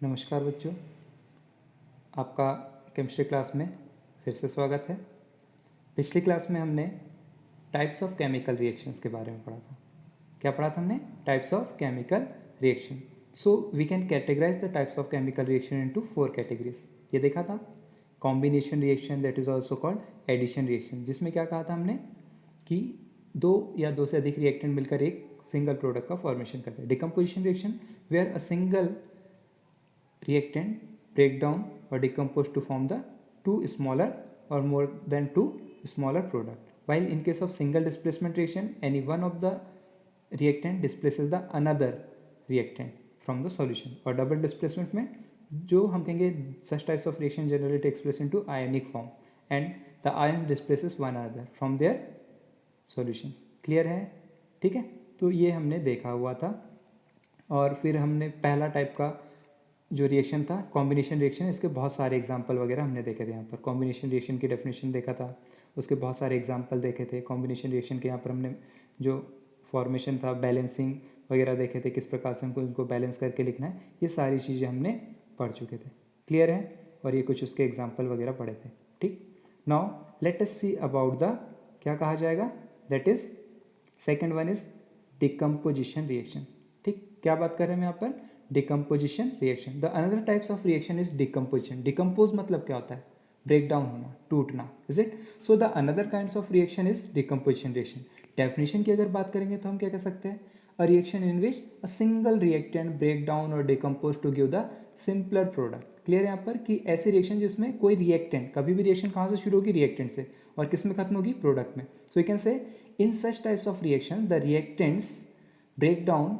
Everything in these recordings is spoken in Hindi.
नमस्कार बच्चों, आपका केमिस्ट्री क्लास में फिर से स्वागत है। पिछली क्लास में हमने टाइप्स ऑफ केमिकल रिएक्शंस के बारे में पढ़ा था। क्या पढ़ा था हमने? Types of chemical reaction. So we can categorize the types of chemical reaction into 4 categories. ये देखा था। Combination reaction, that is also called addition reaction, जिसमें क्या कहा था हमने कि दो या दो से अधिक रिएक्टेंट मिलकर एक सिंगल प्रोडक्ट का फॉर्मेशन करते हैं। Decomposition reaction, where a single reactant break down or decompose to form the two smaller or more than two smaller product. While in case of single displacement reaction, any one of the reactant displaces the another reactant from the solution. और double displacement में जो हम कहेंगे such types of reaction generally takes place into ionic form and the ions displaces one another from their solutions. Clear है? ठीक है, तो ये हमने देखा हुआ था। और फिर हमने पहला टाइप का जो रिएक्शन था कॉम्बिनेशन रिएक्शन, इसके बहुत सारे एग्जाम्पल वगैरह हमने देखे थे। यहाँ पर कॉम्बिनेशन रिएक्शन की डेफिनेशन देखा था, उसके बहुत सारे एग्जाम्पल देखे थे। कॉम्बिनेशन रिएक्शन के यहाँ पर हमने जो फॉर्मेशन था, बैलेंसिंग वगैरह देखे थे, किस प्रकार से हमको इनको बैलेंस करके लिखना है, ये सारी चीज़ें हमने पढ़ चुके थे। क्लियर है? और ये कुछ उसके एग्जाम्पल वगैरह पढ़े थे। ठीक, now let us see about the, क्या कहा जाएगा, that is second one is decomposition reaction. ठीक, क्या बात कर रहे हैं हम यहाँ पर? Decomposition reaction. The another types of reaction is decomposition. Decompose मतलब क्या होता है? ब्रेक डाउन होना, टूटना, is it? So the another kinds of reaction is decomposition reaction. Definition की अगर बात करेंगे तो हम क्या कह सकते हैं? A reaction in which a single reactant break down और decompose to give the simpler product. Clear है यहाँ पर कि ऐसी रिएक्शन जिसमें कोई रिएक्टेंट, कभी भी रिएक्शन कहाँ से शुरू होगी? रिएक्टेंट से, और किस में खत्म होगी? प्रोडक्ट में। So you can say in such types of reaction the reactants break down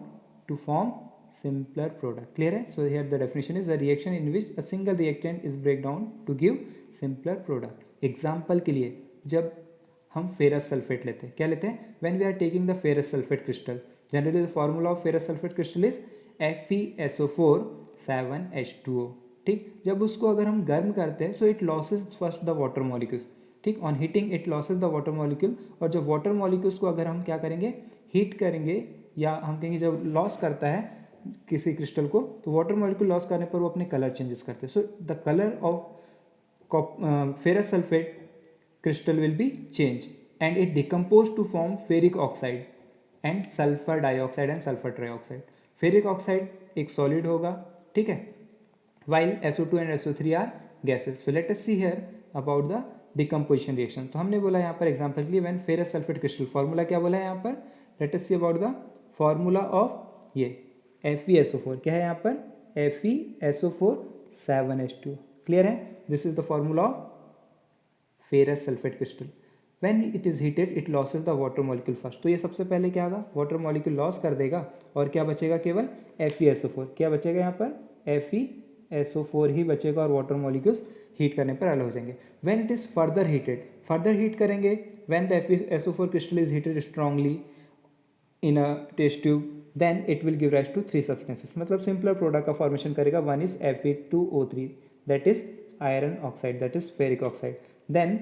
to form simpler product. Clear है? So here the definition is a reaction in which a single reactant is break down to give simpler product. Example के लिए जब हम फेरस सल्फेट लेते हैं, क्या लेते हैं? when we are taking the ferrous sulfate crystal, generally the formula of ferrous sulfate crystal is FeSO4 7H2O. ठीक, जब उसको अगर हम गर्म करते हैं, so it loses first the water molecules. ठीक, on heating it losses the water molecule, और जब वाटर मॉलिक्यूल्स को अगर हम क्या करेंगे? हीट करेंगे, या हम कहेंगे जब लॉस करता है किसी क्रिस्टल को, तो वाटर मॉलिक्यूल लॉस करने पर वो अपने कलर चेंजेस करते हैं। So the colour of ferrous sulphate crystal will be changed and it decompose to form ferric oxide and sulfur dioxide and sulfur trioxide. ferric oxide एक solid होगा, ठीक है, while SO2 and SO3 are gases. So let us see here about the decomposition reaction. तो हमने बोला यहाँ पर एग्जाम्पल के लिए when ferrous sulfate crystal, formula क्या बोला है यहाँ पर? let us see about the formula of ये FeSO4, क्या है यहाँ पर? FeSO4 7H2. क्लियर है? This is the formula of ferrous sulphate crystal. When it is heated it losses the water molecule first. तो ये सबसे पहले क्या होगा? वाटर मॉलिक्यूल लॉस कर देगा, और क्या बचेगा? केवल FeSO4। क्या बचेगा यहाँ पर? FeSO4 ही बचेगा, और वाटर मॉलिक्यूल्स हीट करने पर अलग हो जाएंगे। When it is further heated, further heat करेंगे, when the FeSO4 crystal is heated strongly in a test tube, then it will give rise to 3 substances. मतलब सिंपलर प्रोडक्ट का फॉर्मेशन करेगा। One is Fe2O3, that is iron oxide, that is ferric oxide. Then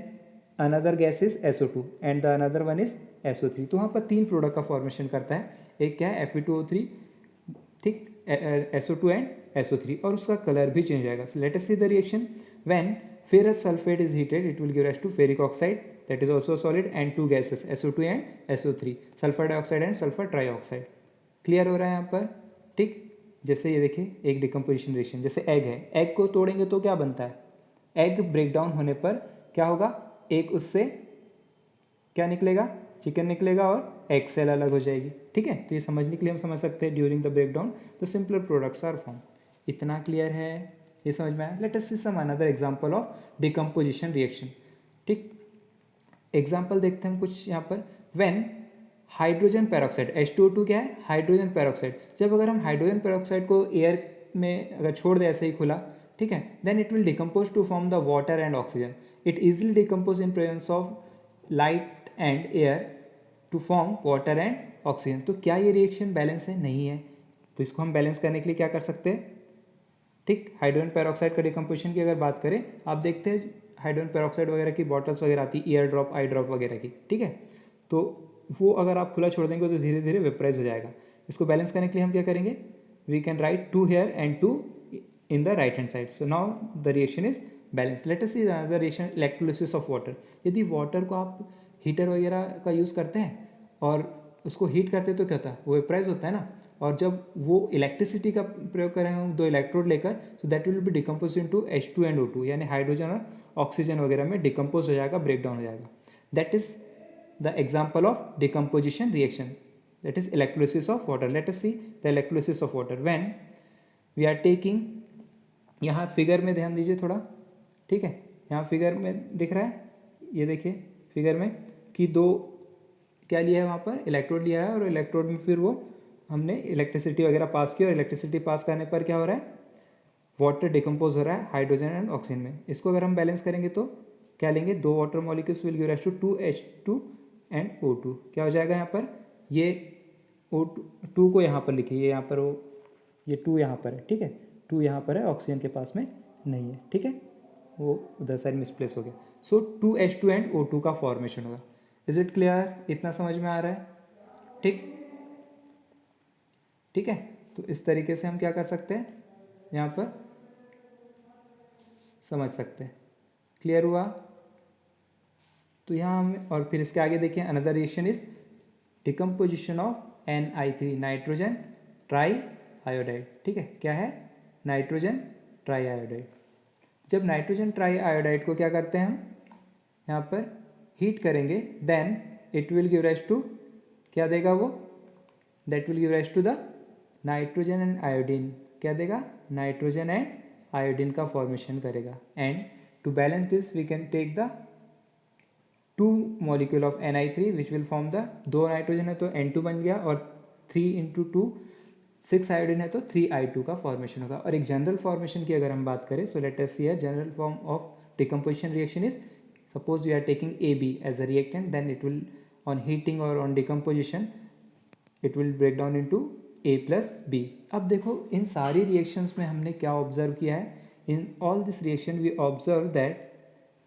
another gas is SO2 and the another one is SO3। तो वहाँ पर 3 प्रोडक्ट का फॉर्मेशन करता है। एक क्या है? Fe2O3, ठीक, SO2 एंड SO3, और उसका कलर भी चेंज आएगा। सो let us see the reaction. When ferrous sulfate is heated it will give rise to ferric oxide, that is also a solid, and 2 gases SO2 and SO3, sulfur dioxide and sulfur trioxide. Clear हो रहा है यहाँ पर? ठीक, जैसे ये देखिए एक डिकम्पोजिशन रिएक्शन, जैसे एग है, एग को तोड़ेंगे तो क्या बनता है? एग ब्रेक डाउन होने पर क्या होगा? एक उससे क्या निकलेगा? चिकन निकलेगा, और एग सेल अलग हो जाएगी। ठीक है, तो ये समझने के लिए हम समझ सकते हैं during the break down the simpler products are form. इतना क्लियर है? ये समझ में आया? Let us see some another example of decomposition reaction. ठीक, एग्जांपल देखते हैं हम कुछ यहाँ पर। व्हेन हाइड्रोजन पेरोक्साइड, H2O2 क्या है? Hydrogen peroxide. जब अगर हम हाइड्रोजन पेरोक्साइड को एयर में अगर छोड़ दें ऐसे ही खुला, ठीक है, then it will decompose to form the water and oxygen. It easily decompose in presence of light and air to form water and oxygen. तो क्या ये रिएक्शन बैलेंस है? नहीं है। तो इसको हम बैलेंस करने के लिए क्या कर सकते हैं? ठीक, हाइड्रोजन पेरोक्साइड का डिकम्पोजिशन की अगर बात करें, आप देखते हैं हाइड्रोजन पेरोक्साइड वगैरह की बॉटल्स वगैरह आती है, ईयर ड्रॉप, आई ड्रॉप वगैरह की, ठीक है, तो वो अगर आप खुला छोड़ देंगे तो धीरे धीरे वेपराइज हो जाएगा। इसको बैलेंस करने के लिए हम क्या करेंगे? We can write 2 here and 2 in the right hand side. So now the reaction is balanced. Let us see another reaction, electrolysis of water. यदि वाटर को आप हीटर वगैरह का यूज़ करते हैं और उसको हीट करते हैं तो क्या होता है, वो वेपराइज होता है ना, और जब वो इलेक्ट्रिसिटी का प्रयोग करें हम दो इलेक्ट्रोड लेकर, सो that will be decompose into H2 and O2, यानी हाइड्रोजन और ऑक्सीजन वगैरह में डिकम्पोज हो जाएगा, ब्रेक डाउन हो जाएगा. That is the example of decomposition reaction, that is electrolysis of water. Let us see the electrolysis of water. When we are taking, यहाँ फिगर में ध्यान दीजिए थोड़ा, ठीक है, यहाँ फिगर में दिख रहा है, ये देखिए फिगर में कि दो क्या लिया है, वहाँ पर इलेक्ट्रोड लिया है, और इलेक्ट्रोड में फिर वो हमने इलेक्ट्रिसिटी वगैरह पास की, और इलेक्ट्रिसिटी पास करने पर क्या हो रहा है, वाटर डिकम्पोज हो रहा है हाइड्रोजन एंड ऑक्सीजन में. इसको अगर हम बैलेंस करेंगे तो क्या लेंगे, दो water molecules will give rise to 2H2 and O2. क्या हो जाएगा यहाँ पर, ये O2 को यहाँ पर लिखिए, ये यहाँ पर वो, ये 2 यहाँ पर है, ठीक है, 2 यहाँ पर है, ऑक्सीजन के पास में नहीं है, ठीक है, वो उधर साइड मिसप्लेस हो गया. सो 2H2 एंड O2 का फॉर्मेशन होगा. इज इट क्लियर, इतना समझ में आ रहा है, ठीक, ठीक है. तो इस तरीके से हम क्या कर सकते हैं, यहाँ पर समझ सकते हैं. क्लियर हुआ. तो यहाँ हम, और फिर इसके आगे देखिए, another reaction is decomposition of Ni3, nitrogen triiodide. ठीक है, क्या है, नाइट्रोजन ट्राई आयोडाइड. जब नाइट्रोजन ट्राई आयोडाइड को क्या करते हैं हम यहाँ पर हीट करेंगे, then it will give rise to, क्या देगा वो, that will give rise to the nitrogen and iodine. क्या देगा, नाइट्रोजन एंड आयोडीन का फॉर्मेशन करेगा. And to balance this we can take the 2 molecule of Ni3 which will form the, 2 nitrogen है तो N2 बन गया, और 3 इंटू 2 6 आयोडीन है तो 3I2 का फॉर्मेशन होगा. और एक जनरल फॉर्मेशन की अगर हम बात करें, so let us see here general form of decomposition reaction is, suppose we are taking AB as a reactant, then it will on heating or on decomposition it will break down into A plus B. अब देखो इन सारी रिएक्शंस में हमने क्या ऑब्जर्व किया है, in all this reaction we observe that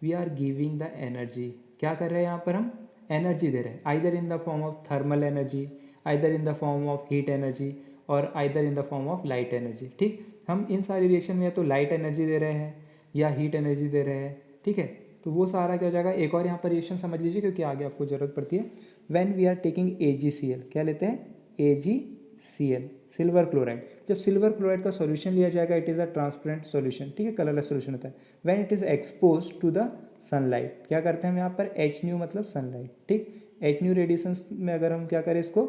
we are giving the energy. क्या कर रहे हैं यहाँ पर, हम एनर्जी दे रहे हैं, either in the form of thermal energy, either in the form of heat energy, और either in the form of light energy. ठीक, हम इन सारी रिएक्शन में या तो लाइट एनर्जी दे रहे हैं या हीट एनर्जी दे रहे हैं. ठीक है, तो वो सारा क्या हो जाएगा. एक और यहाँ पर रिएक्शन समझ लीजिए क्योंकि आगे आपको जरूरत पड़ती है. When we are taking AgCl, क्या लेते हैं, AgCl, सिल्वर क्लोराइड. जब सिल्वर क्लोराइड का सॉल्यूशन लिया जाएगा, it is a transparent solution. ठीक है, कलरलेस सॉल्यूशन होता है. When it is expose to the sunlight, क्या करते हैं हम यहाँ पर, Hν मतलब सनलाइट. ठीक, Hν रेडिएशन में अगर हम क्या करें, इसको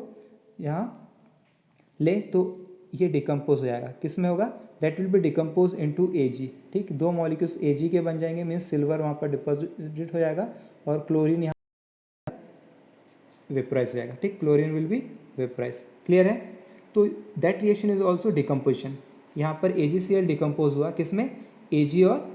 यहाँ ले तो ये डिकम्पोज हो जाएगा, किस में होगा, that will be decompose into Ag. ठीक, 2 मॉलिक्यूल्स Ag के बन जाएंगे, मीन्स सिल्वर वहाँ पर डिपॉजिट हो जाएगा और क्लोरीन यहाँ वेपराइज हो जाएगा. ठीक, chlorine will be vaporise. Clear है. तो that reaction is also decomposition. यहाँ पर AgCl डिकम्पोज हुआ, किस में, Ag और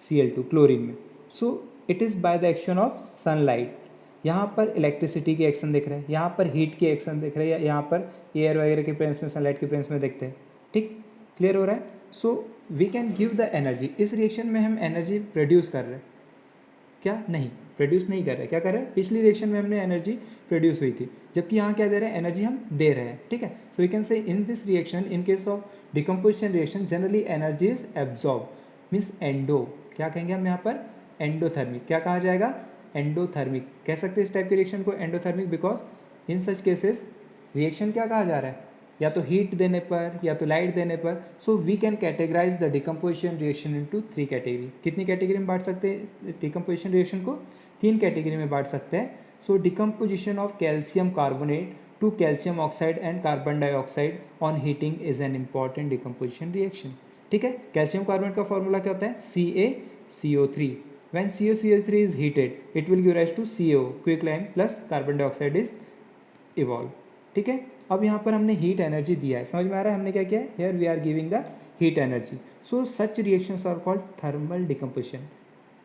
Cl2 क्लोरीन में. So it is by the action of sunlight. यहाँ पर इलेक्ट्रिसिटी की एक्शन दिख रहा है, यहाँ पर हीट की एक्शन दिख रहा है, यहाँ पर एयर वगैरह के प्रेजेंस में, सनलाइट के प्रेजेंस में देखते हैं. ठीक, क्लियर हो रहा है. So we can give the energy. इस रिएक्शन में हम एनर्जी प्रोड्यूस कर रहे हैं, क्या नहीं, प्रोड्यूस नहीं कर रहे, क्या कर रहे हैं, पिछली रिएक्शन में हमने एनर्जी प्रोड्यूस हुई थी, जबकि यहाँ क्या दे रहे हैं, एनर्जी हम दे रहे हैं. ठीक है, so we can say in this reaction, in case of decomposition reaction, generally energy is absorb, means endo, क्या कहेंगे हम यहाँ पर, एंडोथर्मिक. क्या कहा जाएगा, एंडोथर्मिक कह सकते हैं इस टाइप के रिएक्शन को, endothermic, because in such cases reaction क्या कहा जा रहा है, या तो हीट देने पर या तो लाइट देने पर. So we can categorize the decomposition reaction into 3 category. कितनी कैटेगरी में बांट सकते हैं डिकम्पोजिशन रिएक्शन को, 3 कैटेगरी में बांट सकते हैं. So decomposition of calcium carbonate to calcium oxide and carbon dioxide on heating is an important decomposition reaction. ठीक है, कैल्शियम कार्बोनेट का फॉर्मूला क्या होता है, CaCO3. When CaCO3 is heated, it will give rise to CO, quicklime plus carbon dioxide is evolve. ठीक है, अब यहाँ पर हमने हीट एनर्जी दिया है, समझ में आ रहा है हमने क्या किया है, here we are giving the heat energy. So such reactions are called thermal decomposition.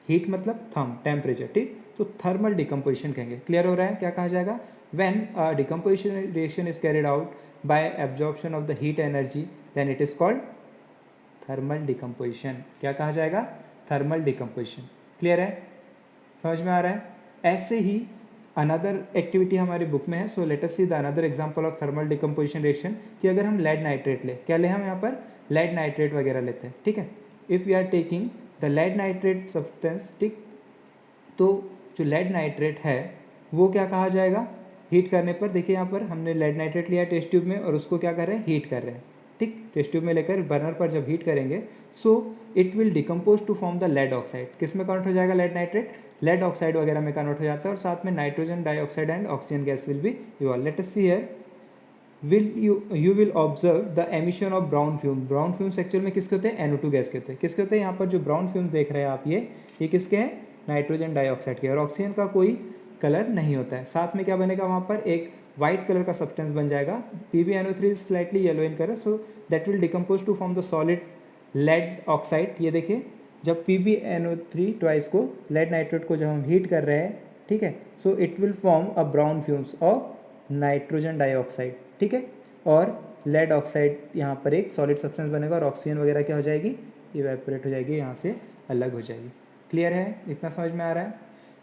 Heat मतलब थर्म, टेम्परेचर. ठीक, तो थर्मल डिकम्पोजिशन कहेंगे. क्लियर हो रहा है, क्या कहा जाएगा, when a decomposition reaction is carried out by absorption of the heat energy, then it is called thermal decomposition. क्या कहा जाएगा, थर्मल डिकम्पोजिशन. क्लियर है, समझ में आ रहा है. ऐसे ही अनदर एक्टिविटी हमारी बुक में है. सो let us see the another example of thermal decomposition reaction कि अगर हम लेड नाइट्रेट ले, क्या ले हम यहाँ पर लेड नाइट्रेट वगैरह लेते हैं. ठीक है, if we are taking the lead nitrate substance, ठीक, तो जो लेड नाइट्रेट है वो क्या कहा जाएगा, हीट करने पर, देखिए यहाँ पर हमने लेड नाइट्रेट लिया टेस्ट ट्यूब में और उसको क्या कर रहे हैं, हीट कर रहे हैं. ठीक, टेस्ट ट्यूब में लेकर बर्नर पर जब हीट करेंगे so it will decompose to form the lead oxide. किस में कन्वर्ट हो जाएगा लेड नाइट्रेट, लेड ऑक्साइड वगैरह में कन्वर्ट हो जाता है और साथ में nitrogen dioxide and oxygen gas will be evolve. Late us see here you will observe the emission of brown fumes. brown fumes actual में किसके होते हैं, NO2 गैस के होते हैं. किसके होते हैं, यहाँ पर जो brown fumes देख रहे हैं आप ये किसके हैं, नाइट्रोजन डाइऑक्साइड के. और ऑक्सीजन का कोई कलर नहीं होता है. साथ में क्या बनेगा, वहाँ पर एक वाइट कलर का सब्सटेंस बन जाएगा. PbNO3 is slightly yellow in colour, so that will decompose to form the solid lead oxide. ये देखिए जब PbNO3 ट्वाइस को लेड नाइट्रेट को जब हम हीट कर रहे हैं, ठीक है, सो it will form a brown fumes of nitrogen dioxide. ठीक है, और लेड ऑक्साइड यहाँ पर एक सॉलिड सब्सटेंस बनेगा और ऑक्सीजन वगैरह क्या हो जाएगी, इवेपोरेट हो जाएगी, यहाँ से अलग हो जाएगी. क्लियर है, इतना समझ में आ रहा है.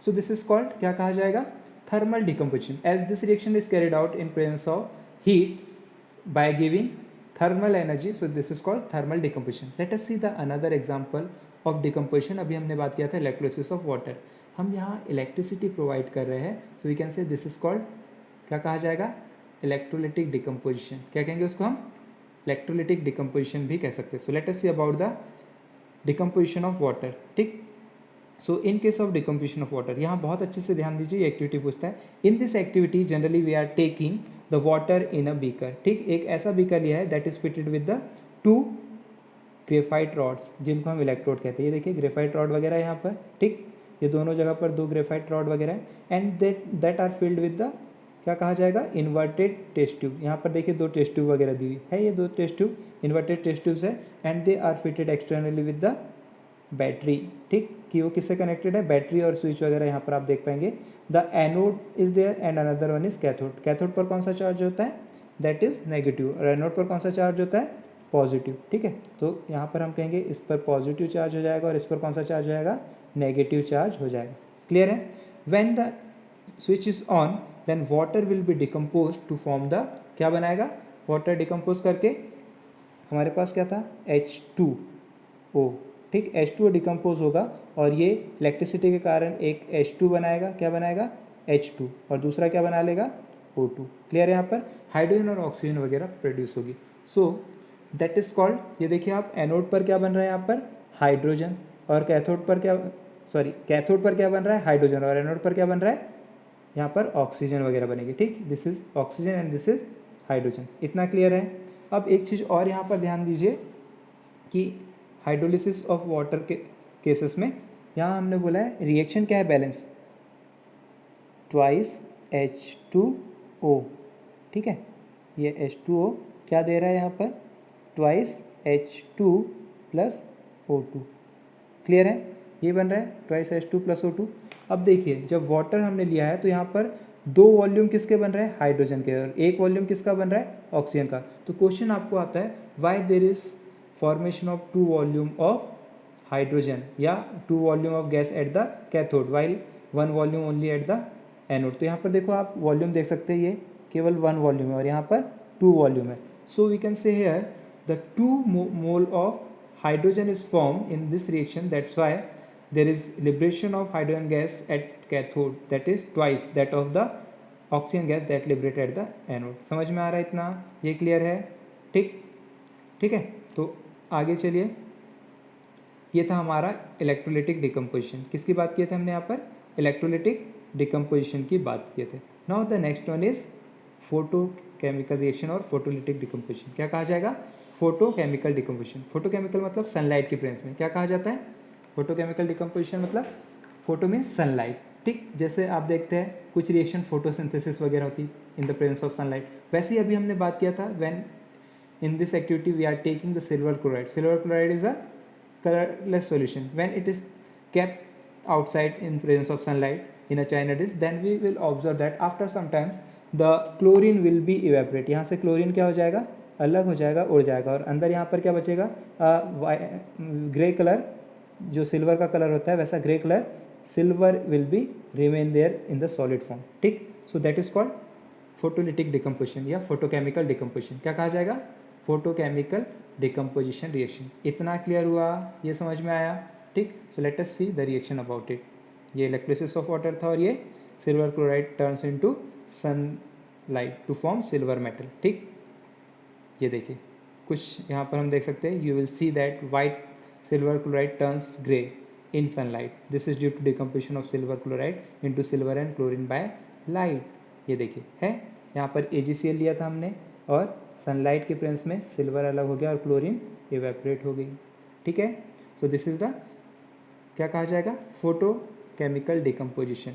सो दिस इज कॉल्ड, क्या कहा जाएगा, thermal decomposition. As this reaction is carried out in presence of heat by giving thermal energy, so this is called thermal decomposition. Let us see the another example of decomposition. अभी हमने बात किया था इलेक्ट्रोलिसिस ऑफ वाटर. हम यहाँ इलेक्ट्रिसिटी प्रोवाइड कर रहे हैं, so we can say this is called, क्या कहा जाएगा, इलेक्ट्रोलिटिक डिकम्पोजिशन. क्या कहेंगे उसको हम, इलेक्ट्रोलिटिक डिकम्पोजिशन भी कह सकते हैं. So let us see about the decomposition of water. ठीक, so in case of decomposition of water, यहाँ बहुत अच्छे से ध्यान दीजिए, ये एक्टिविटी पूछता है. In this activity generally we are taking the water in a beaker. ठीक, एक ऐसा बीकर लिया है that is fitted with the 2 graphite rods, जिनको हम इलेक्ट्रोड कहते हैं. ये देखिए ग्रेफाइट रॉड वगैरह यहाँ पर. ठीक, ये दोनों जगह पर 2 ग्रेफाइट रॉड वगैरह है. And that are filled with the, क्या कहा जाएगा, इन्वर्टेड टेस्ट ट्यूब. यहाँ पर देखिए 2 टेस्ट ट्यूब वगैरह दी हुई है, ये 2 test tube inverted test tubes है. And they are fitted externally with the battery. ठीक, कि वो किससे कनेक्टेड है, बैटरी और स्विच वगैरह यहाँ पर आप देख पाएंगे. The anode is there and another one is cathode. Cathode पर कौन सा चार्ज होता है, दैट इज नेगेटिव, और एनोड पर कौन सा चार्ज होता है, पॉजिटिव. ठीक है, तो यहाँ पर हम कहेंगे इस पर पॉजिटिव चार्ज हो जाएगा और इस पर कौन सा चार्ज हो जाएगा, नेगेटिव चार्ज हो जाएगा. क्लियर है. When the switch is on then water will be decompose to form the, क्या बनाएगा, वाटर डिकम्पोज करके हमारे पास क्या था, H2O. ठीक, H2O डिकम्पोज होगा और ये इलेक्ट्रिसिटी के कारण एक H2 बनाएगा. क्या बनाएगा, H2, और दूसरा क्या बना लेगा, O2. क्लियर है, यहाँ पर हाइड्रोजन और ऑक्सीजन वगैरह प्रोड्यूस होगी. सो दैट इज कॉल्ड, ये देखिए आप, एनोड पर क्या बन रहा है यहाँ पर, हाइड्रोजन, और कैथोड पर क्या, कैथोड पर क्या बन रहा है, हाइड्रोजन, और एनोड पर क्या बन रहा है, यहाँ पर ऑक्सीजन वगैरह बनेगी. ठीक, this is oxygen and this is hydrogen. इतना क्लियर है. अब एक चीज़ और यहाँ पर ध्यान दीजिए कि हाइड्रोलिसिस ऑफ वाटर के केसेस में यहाँ हमने बोला है रिएक्शन क्या है, बैलेंस, ट्वाइस H2O. ठीक है, ये H2O क्या दे रहा है यहाँ पर, twice H2 plus O2. Clear है, ये बन रहा है ट्वाइस H2 प्लस O2. अब देखिए जब वाटर हमने लिया है तो यहाँ पर 2 वॉल्यूम किसके बन रहे हैं, हाइड्रोजन के, और 1 वॉल्यूम किसका बन रहा है, ऑक्सीजन का. तो क्वेश्चन आपको आता है why there is formation of 2 volume of hydrogen या 2 volume of gas at the cathode while 1 volume only at the anode. तो यहाँ पर देखो आप वॉल्यूम देख सकते हैं, ये केवल 1 वॉल्यूम है और यहाँ पर 2 वॉल्यूम है. So we can say here the 2 mole of hydrogen is formed in this reaction, that's why there is liberation of hydrogen gas at cathode, that is twice that of the oxygen gas that liberated at the anode. समझ में आ रहा है इतना, ये क्लियर है. ठीक, ठीक है, तो आगे चलिए. ये था हमारा इलेक्ट्रोलिटिक डिकम्पोजिशन. किसकी बात किए थे हमने यहाँ पर, इलेक्ट्रोलिटिक डिकम्पोजिशन की बात किए थे. Now the next one is photochemical reaction और फोटोलिटिक डिकम्पोजिशन. क्या कहा जाएगा, फोटोकेमिकल डिकम्पोजिशन. फोटोकेमिकल मतलब सनलाइट की प्रेजेंस में. क्या कहा जाता है, फोटोकेमिकल डिकम्पोजिशन मतलब, फोटो मीन्स सनलाइट. ठीक, जैसे आप देखते हैं कुछ रिएक्शन फोटोसिंथेसिस वगैरह होती in the presence of sunlight, वैसे ही अभी हमने बात किया था when in this activity we are taking the silver chloride. Silver chloride is a colorless solution. When it is kept outside in presence of sunlight in a china dish, then we will observe that after some times the chlorine will be evaporate. यहाँ से क्लोरीन क्या हो जाएगा, अलग हो जाएगा, उड़ जाएगा, और अंदर यहाँ पर क्या बचेगा, ग्रे कलर, जो सिल्वर का कलर होता है वैसा grey colour silver will be remain there in the solid form, ठीक। So that is called photolytic decomposition या फोटोकेमिकल डिकम्पोजिशन। क्या कहा जाएगा? Photochemical decomposition reaction. इतना क्लियर हुआ? ये समझ में आया, ठीक। So let us see the reaction about it. ये इलेक्ट्रोलिसिस ऑफ वाटर था और ये silver chloride turns into sunlight to form silver metal, ठीक। ये देखिए कुछ यहाँ पर हम देख सकते हैं, you will see that white silver chloride turns grey in sunlight, this is due to decomposition of silver chloride into silver and chlorine by light. ये देखिए है, यहाँ पर AgCl लिया था हमने और सनलाइट के प्रेजेंस में सिल्वर अलग हो गया और क्लोरीन इवेपोरेट हो गई, ठीक है। सो दिस इज द क्या कहा जाएगा? Photo chemical decomposition.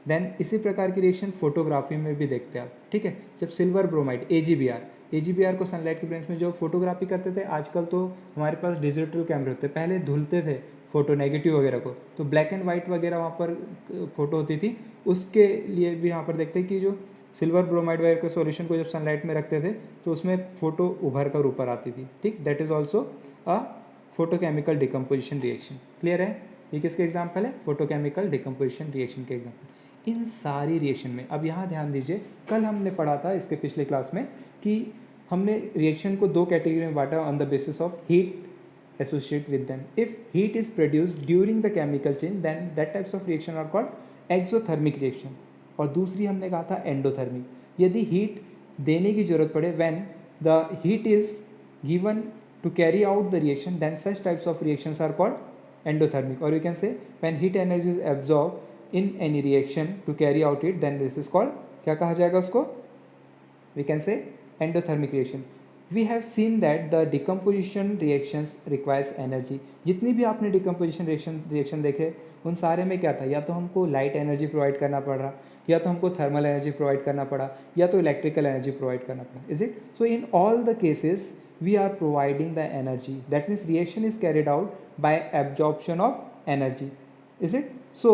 देन इसी प्रकार की रिएक्शन फोटोग्राफी में भी देखते हैं आप, ठीक है। जब सिल्वर ब्रोमाइड AgBr को सनलाइट के प्रेजेंस में जो फोटोग्राफी करते थे, आजकल तो हमारे पास डिजिटल कैमरे होते हैं, पहले धुलते थे फोटो नेगेटिव वगैरह को, तो ब्लैक एंड वाइट वगैरह वहाँ पर फोटो होती थी। उसके लिए भी यहाँ पर देखते हैं कि जो सिल्वर ब्रोमाइड वगैरह के सॉल्यूशन को जब सनलाइट में रखते थे तो उसमें फोटो उभर कर ऊपर आती थी, ठीक। That is also a photochemical decomposition reaction. Clear है? ये किसके एग्जाम्पल है? फोटोकेमिकल डिकम्पोजिशन रिएक्शन के एग्जाम्पल। इन सारी रिएक्शन में अब यहाँ ध्यान दीजिए, कल हमने पढ़ा था इसके पिछले क्लास में कि हमने रिएक्शन को दो कैटेगरी में बांटा on the basis of heat associate with them. If heat is produced during the chemical change then that types of reaction are called exothermic reaction, और दूसरी हमने कहा था एंडोथर्मिक। यदि हीट देने की जरूरत पड़े when the heat is given to carry out the reaction, then such types of reactions are called endothermic, or you can say when heat energy is absorbed in any reaction to carry out it, then this is called क्या कहा जाएगा उसको? We can say endothermic reaction. We have seen that the decomposition reactions requires energy. जितनी भी आपने decomposition reaction देखे उन सारे में क्या था? या तो हमको लाइट एनर्जी प्रोवाइड करना पड़ रहा, या तो हमको थर्मल एनर्जी प्रोवाइड करना पड़ा, या तो इलेक्ट्रिकल एनर्जी प्रोवाइड करना पड़ा। Is it? So in all the cases we are providing the energy, that means reaction is carried out by absorption of energy, is it? So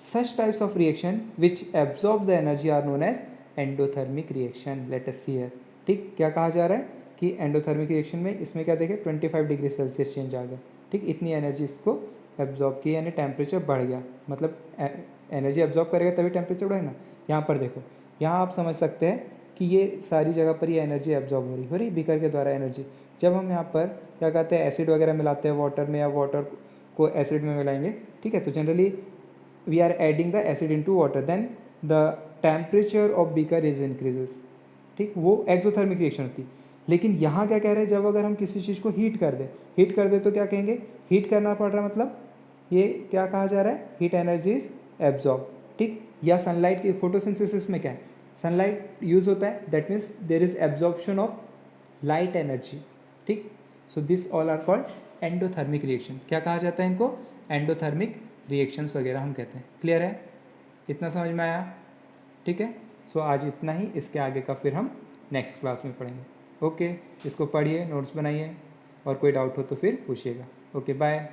such types of reaction which absorb the energy are known as endothermic reaction. Let us see here, ठीक। क्या कहा जा रहा है कि एंडोथर्मिक रिएक्शन में इसमें क्या देखें 25 डिग्री सेल्सियस चेंज आ गया, ठीक। इतनी एनर्जी इसको एब्जॉर्ब की, यानी टेम्परेचर बढ़ गया, मतलब एनर्जी एब्जॉर्ब करेगा तभी टेम्परेचर बढ़ेगा ना। यहाँ पर देखो, यहाँ आप समझ सकते हैं कि ये सारी जगह पर ये एनर्जी एब्जॉर्ब हो रही बीकर के द्वारा एनर्जी। जब हम यहाँ पर क्या कहते हैं एसिड वगैरह मिलाते हैं वाटर में, या वाटर को एसिड में मिलाएंगे, ठीक है, तो generally we are adding the acid into water, then the temperature of beaker is increases, ठीक। वो एक्सोथर्मिक रिएक्शन होती। लेकिन यहाँ क्या कह रहे हैं, जब अगर हम किसी चीज़ को हीट कर दें तो क्या कहेंगे? हीट करना पड़ रहा है, मतलब ये क्या कहा जा रहा है? हीट एनर्जी इज एब्जॉर्ब, ठीक। या सनलाइट की फोटोसिंथेसिस में क्या है? सनलाइट यूज होता है, that means there is absorption of light energy, ठीक। So this all are called endothermic reaction. क्या कहा जाता है इनको? एंडोथर्मिक रिएक्शंस वगैरह हम कहते हैं। क्लियर है? इतना समझ में आया, ठीक है। सो आज इतना ही, इसके आगे का फिर हम नेक्स्ट क्लास में पढ़ेंगे। ओके, इसको पढ़िए, नोट्स बनाइए, और कोई डाउट हो तो फिर पूछिएगा। Okay, bye.